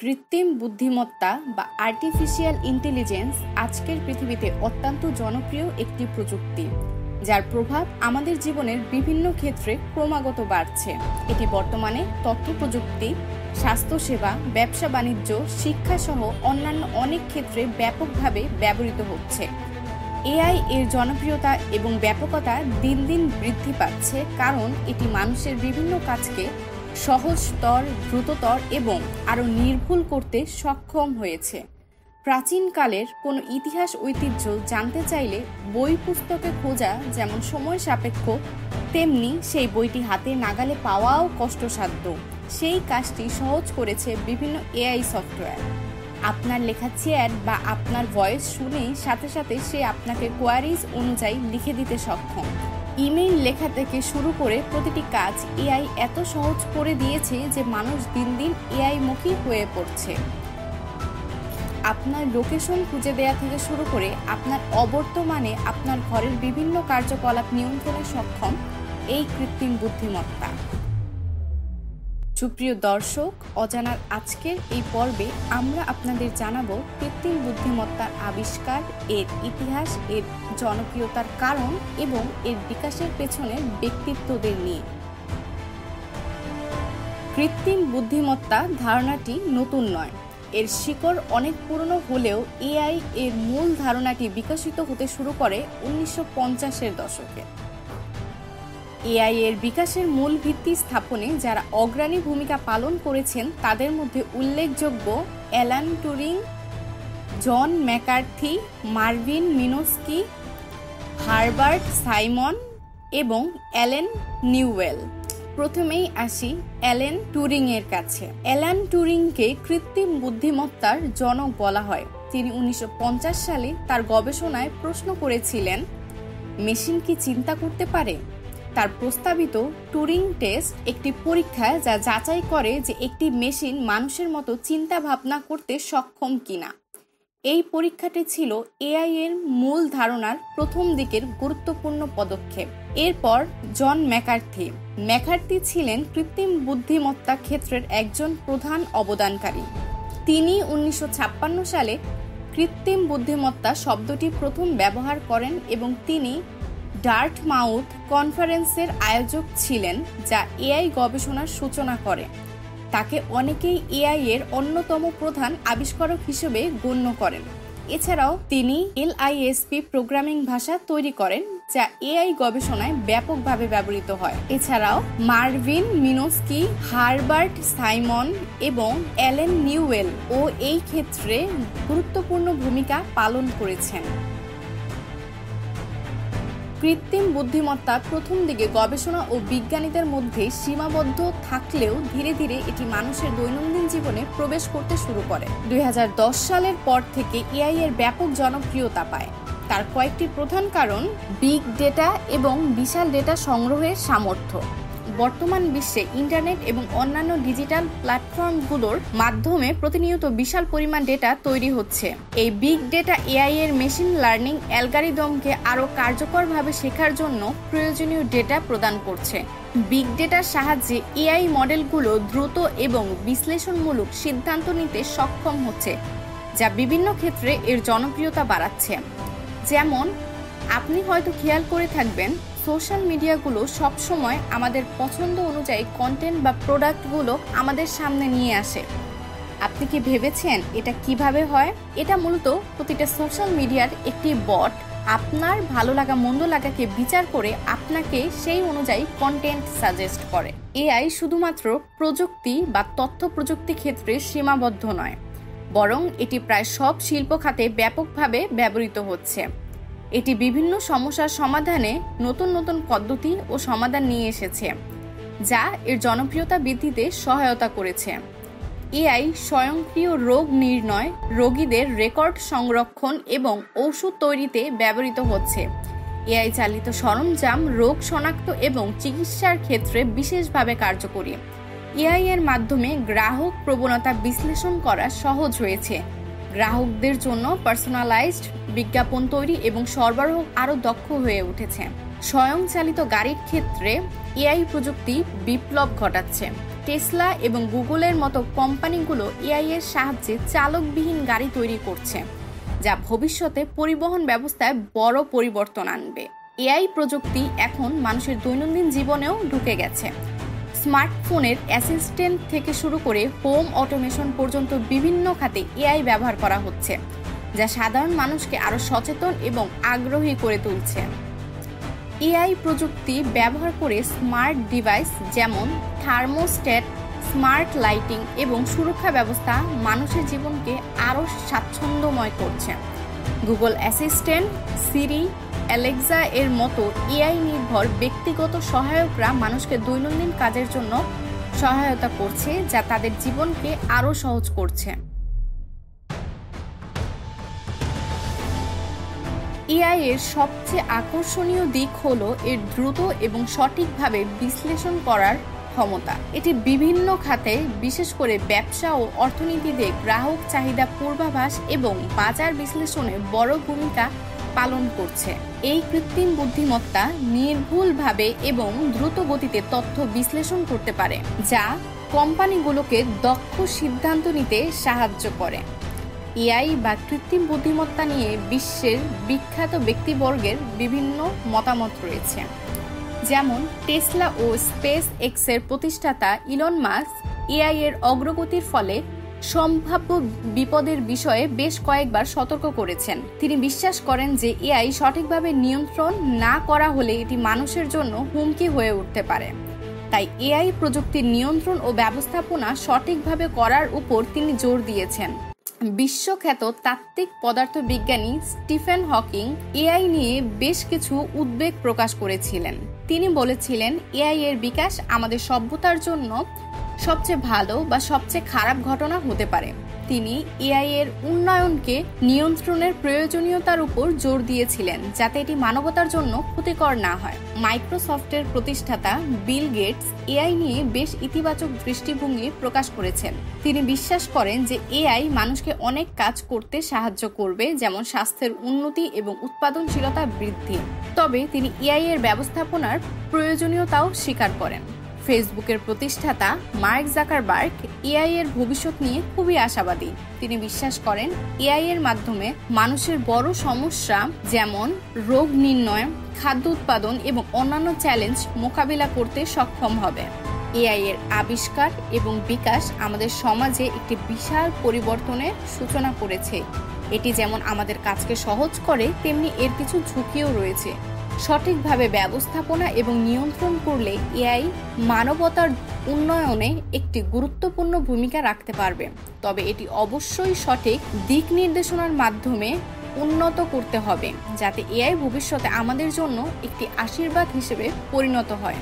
কৃত্রিম বুদ্ধিমত্তা বা আর্টিফিশিয়াল ইন্টেলিজেন্স আজকের পৃথিবীতে অত্যন্ত জনপ্রিয় একটি প্রযুক্তি, যার প্রভাব আমাদের জীবনের বিভিন্ন ক্ষেত্রে ক্রমাগত বাড়ছে। এটি বর্তমানে তথ্য প্রযুক্তি, স্বাস্থ্যসেবা, ব্যবসা বাণিজ্য, শিক্ষা সহ অন্যান্য অনেক ক্ষেত্রে ব্যাপকভাবে ব্যবহৃত হচ্ছে। এআই এর জনপ্রিয়তা এবং ব্যাপকতা দিন দিন বৃদ্ধি পাচ্ছে, কারণ এটি মানুষের বিভিন্ন কাজকে সহজতর, দ্রুততর এবং আরও নির্ভুল করতে সক্ষম হয়েছে। প্রাচীনকালের কোনো ইতিহাস ঐতিহ্য জানতে চাইলে বই পুস্তকে খোঁজা যেমন সময় সাপেক্ষ, তেমনি সেই বইটি হাতে নাগালে পাওয়াও কষ্টসাধ্য। সেই কাজটি সহজ করেছে বিভিন্ন এআই সফটওয়্যার। আপনার লেখা চ্যাট বা আপনার ভয়েস শুনে সাথে সাথে সে আপনাকে কোয়ারিজ অনুযায়ী লিখে দিতে সক্ষম। ইমেইল লেখা থেকে শুরু করে প্রতিটি কাজ এআই এত সহজ করে দিয়েছে যে মানুষ দিন দিন এআই মুখী হয়ে পড়ছে। আপনার লোকেশন খুঁজে দেয়া থেকে শুরু করে আপনার অবর্তমানে আপনার ঘরের বিভিন্ন কার্যকলাপ নিয়ন্ত্রণে সক্ষম এই কৃত্রিম বুদ্ধিমত্তা। সুপ্রিয় দর্শক, অজানার আজকের এই পর্বে আমরা আপনাদের জানাবো কৃত্রিম বুদ্ধিমত্তার আবিষ্কার, এর ইতিহাস, এর জনপ্রিয়তার কারণ এবং এর বিকাশের পেছনের ব্যক্তিত্বদের নিয়ে। কৃত্রিম বুদ্ধিমত্তা ধারণাটি নতুন নয়, এর শিকড় অনেক পুরনো হলেও এআই এর মূল ধারণাটি বিকশিত হতে শুরু করে 1950-এর দশকে। এআই এর বিকাশের মূল ভিত্তি স্থাপনে যারা অগ্রণী ভূমিকা পালন করেছেন তাদের মধ্যে উল্লেখযোগ্য Alan Turing, John McCarthy, Marvin Minsky, Herbert Simon এবং অ্যালেন নিউওয়েল। প্রথমেই আসি অ্যালেন টুরিং এর কাছে। অ্যালান টুরিংকে কৃত্রিম বুদ্ধিমত্তার জনক বলা হয়। তিনি 1950 সালে তার গবেষণায় প্রশ্ন করেছিলেন, মেশিন কি চিন্তা করতে পারে? তার প্রস্তাবিত টুরিং টেস্ট একটি পরীক্ষা যা যাচাই করে যে একটি মেশিন মানুষের মতো চিন্তা ভাবনা করতে সক্ষম কিনা। এই পরীক্ষাটি ছিল এআই এর মূল ধারণার প্রথম দিকের গুরুত্বপূর্ণ পদক্ষেপ। এরপর জন ম্যাকার্থি ছিলেন কৃত্রিম বুদ্ধিমত্তা ক্ষেত্রের একজন প্রধান অবদানকারী। তিনি 1956 সালে কৃত্রিম বুদ্ধিমত্তা শব্দটি প্রথম ব্যবহার করেন এবং তিনি ডার্টমাউথ কনফারেন্সের আয়োজক ছিলেন, যা এআই গবেষণার সূচনা করে। তাকে অনেকেই এআই এর অন্যতম প্রধান আবিষ্কারক হিসেবে গণ্য করেন। এছাড়াও তিনি এলআইএসপি প্রোগ্রামিং ভাষা তৈরি করেন, যা এআই গবেষণায় ব্যাপকভাবে ব্যবহৃত হয়। এছাড়াও মার্ভিন মিনোস্কি, হারবার্ট সাইমন এবং অ্যালেন নিউওয়েল ও এই ক্ষেত্রে গুরুত্বপূর্ণ ভূমিকা পালন করেছেন। কৃত্রিম বুদ্ধিমত্তা প্রথম দিকে গবেষণা ও বিজ্ঞানীদের মধ্যে সীমাবদ্ধ থাকলেও ধীরে ধীরে এটি মানুষের দৈনন্দিন জীবনে প্রবেশ করতে শুরু করে। 2010 সালের পর থেকে এআই এর ব্যাপক জনপ্রিয়তা পায়। তার কয়েকটি প্রধান কারণ: বিগ ডেটা এবং বিশাল ডেটা সংগ্রহের সামর্থ্য। বর্তমান বিশ্বে ইন্টারনেট এবং অন্যান্য ডিজিটাল প্ল্যাটফর্মগুলোর মাধ্যমে প্রতিনিয়ত বিশাল পরিমাণ ডেটা তৈরি হচ্ছে। এই বিগ ডেটা এআই এর মেশিন লার্নিং অ্যালগরিদমকে আরও কার্যকরভাবে শেখার জন্য প্রয়োজনীয় ডেটা প্রদান করছে। বিগ ডেটার সাহায্যে এআই মডেলগুলো দ্রুত এবং বিশ্লেষণমূলক সিদ্ধান্ত নিতে সক্ষম হচ্ছে, যা বিভিন্ন ক্ষেত্রে এর জনপ্রিয়তা বাড়াচ্ছে। যেমন আপনি হয়তো খেয়াল করে থাকবেন, সোশ্যাল মিডিয়াগুলো সবসময় আমাদের পছন্দ অনুযায়ী কন্টেন্ট বা প্রোডাক্টগুলো আমাদের সামনে নিয়ে আসে। আপনি কি ভেবেছেন এটা কিভাবে হয়? এটা মূলত প্রতিটা সোশ্যাল মিডিয়ার একটি বট আপনার ভালো লাগা মন্দ লাগাকে বিচার করে আপনাকে সেই অনুযায়ী কন্টেন্ট সাজেস্ট করে। এআই শুধুমাত্র প্রযুক্তি বা তথ্য প্রযুক্তি ক্ষেত্রে সীমাবদ্ধ নয়, বরং এটি প্রায় সব শিল্প খাতে ব্যাপকভাবে ব্যবহৃত হচ্ছে। এটি বিভিন্ন সমস্যার সমাধানে নতুন নতুন পদ্ধতি ও সমাধান নিয়ে এসেছে, যা এর জনপ্রিয়তা বৃদ্ধিতে সহায়তা করেছে। এআই স্বয়ংক্রিয় রোগ নির্ণয়, রোগীদের রেকর্ড সংরক্ষণ এবং ওষুধ তৈরিতে ব্যবহৃত হচ্ছে। এআই চালিত সরঞ্জাম রোগ শনাক্ত এবং চিকিৎসার ক্ষেত্রে বিশেষভাবে কার্যকরী। এআই এর মাধ্যমে গ্রাহক প্রবণতা বিশ্লেষণ করা সহজ হয়েছে। গ্রাহকদের জন্য পার্সোনালাইজড বিজ্ঞাপন তৈরি এবং সরবরাহ আরও দক্ষ হয়ে উঠেছে। স্বয়ংচালিত গাড়ির ক্ষেত্রে এআই প্রযুক্তি বিপ্লব ঘটাচ্ছে। টেসলা এবং গুগলের মতো কোম্পানিগুলো এআই এর সাহায্যে চালকবিহীন গাড়ি তৈরি করছে, যা ভবিষ্যতে পরিবহন ব্যবস্থায় বড় পরিবর্তন আনবে। এআই প্রযুক্তি এখন মানুষের দৈনন্দিন জীবনেও ঢুকে গেছে। স্মার্টফোনের অ্যাসিস্ট্যান্ট থেকে শুরু করে হোম অটোমেশন পর্যন্ত বিভিন্ন খাতে এআই ব্যবহার করা হচ্ছে, যা সাধারণ মানুষকে আরও সচেতন এবং আগ্রহী করে তুলছে। এআই প্রযুক্তি ব্যবহার করে স্মার্ট ডিভাইস যেমন থার্মোস্ট্যাট, স্মার্ট লাইটিং এবং সুরক্ষা ব্যবস্থা মানুষের জীবনকে আরও স্বাচ্ছন্দ্যময় করছে। গুগল অ্যাসিস্ট্যান্ট, সিরি, অ্যালেক্সা এর মতো এআই নির্ভর ব্যক্তিগত সহায়করা মানুষকে দৈনন্দিন কাজের জন্য সহায়তা করছে, যা তাদের জীবনকে আরও সহজ করছে। এআই এর সবচেয়ে আকর্ষণীয় দিক হলো এর দ্রুত এবং সঠিকভাবে বিশ্লেষণ করার ক্ষমতা। এটি বিভিন্ন খাতে, বিশেষ করে ব্যবসা ও অর্থনীতিতে গ্রাহক চাহিদা পূর্বাভাস এবং বাজার বিশ্লেষণে বড় ভূমিকা পালন করছে। এই কৃত্রিম বুদ্ধিমত্তা নির্ভুলভাবে এবং দ্রুত গতিতে তথ্য বিশ্লেষণ করতে পারে, যা কোম্পানিগুলোকে দক্ষ সিদ্ধান্ত নিতে সাহায্য করে। এআই বা কৃত্রিম বুদ্ধিমত্তা নিয়ে বিশ্বের বিখ্যাত ব্যক্তিবর্গের বিভিন্ন মতামত রয়েছে। যেমন টেসলা ও স্পেস এক্সের প্রতিষ্ঠাতা ইলন মাস্ক এআই এর অগ্রগতির ফলে সম্ভাব্য বিপদের বিষয়ে বেশ কয়েকবার সতর্ক করেছেন। তিনি বিশ্বাস করেন যে এআই সঠিকভাবে নিয়ন্ত্রণ না করা হলে এটি মানুষের জন্য হুমকি হয়ে উঠতে পারে। তাই এআই প্রযুক্তির নিয়ন্ত্রণ ও ব্যবস্থাপনা সঠিকভাবে করার উপর তিনি জোর দিয়েছেন। বিশ্বখ্যাত তাত্ত্বিক পদার্থবিজ্ঞানী স্টিফেন হকিং এআই নিয়ে বেশ কিছু উদ্বেগ প্রকাশ করেছিলেন। তিনি বলেছিলেন, এআই এর বিকাশ আমাদের সভ্যতার জন্য সবচেয়ে ভালো বা সবচেয়ে খারাপ ঘটনা হতে পারে। তিনি এআই এর উন্নয়নকে নিয়ন্ত্রণের প্রয়োজনীয়তার উপর জোর দিয়েছিলেন, যাতে এটি মানবতার জন্য ক্ষতিকর না হয়। মাইক্রোসফটের প্রতিষ্ঠাতা বিল গেটস এআই নিয়ে বেশ ইতিবাচক দৃষ্টিভঙ্গি প্রকাশ করেছেন। তিনি বিশ্বাস করেন যে এআই মানুষকে অনেক কাজ করতে সাহায্য করবে, যেমন স্বাস্থ্যের উন্নতি এবং উৎপাদনশীলতা বৃদ্ধি। তবে তিনি এআই এর ব্যবস্থাপনার প্রয়োজনীয়তাও স্বীকার করেন। ফেসবুকের প্রতিষ্ঠাতা মার্ক জাকারবার্গ এআই এর ভবিষ্যৎ নিয়ে খুবই আশাবাদী। তিনি বিশ্বাস করেন এআই এর মাধ্যমে মানুষের বড় সমস্যা যেমন রোগ নির্ণয়, খাদ্য উৎপাদন এবং অন্যান্য চ্যালেঞ্জ মোকাবিলা করতে সক্ষম হবে। এআই এর আবিষ্কার এবং বিকাশ আমাদের সমাজে একটি বিশাল পরিবর্তনের সূচনা করেছে। এটি যেমন আমাদের কাজকে সহজ করে, তেমনি এর কিছু ঝুঁকিও রয়েছে। সঠিকভাবে ব্যবস্থাপনা এবং নিয়ন্ত্রণ করলে এআই মানবতার উন্নয়নে একটি গুরুত্বপূর্ণ ভূমিকা রাখতে পারবে। তবে এটি অবশ্যই সঠিক দিক নির্দেশনার মাধ্যমে উন্নত করতে হবে, যাতে এআই ভবিষ্যতে আমাদের জন্য একটি আশীর্বাদ হিসেবে পরিণত হয়।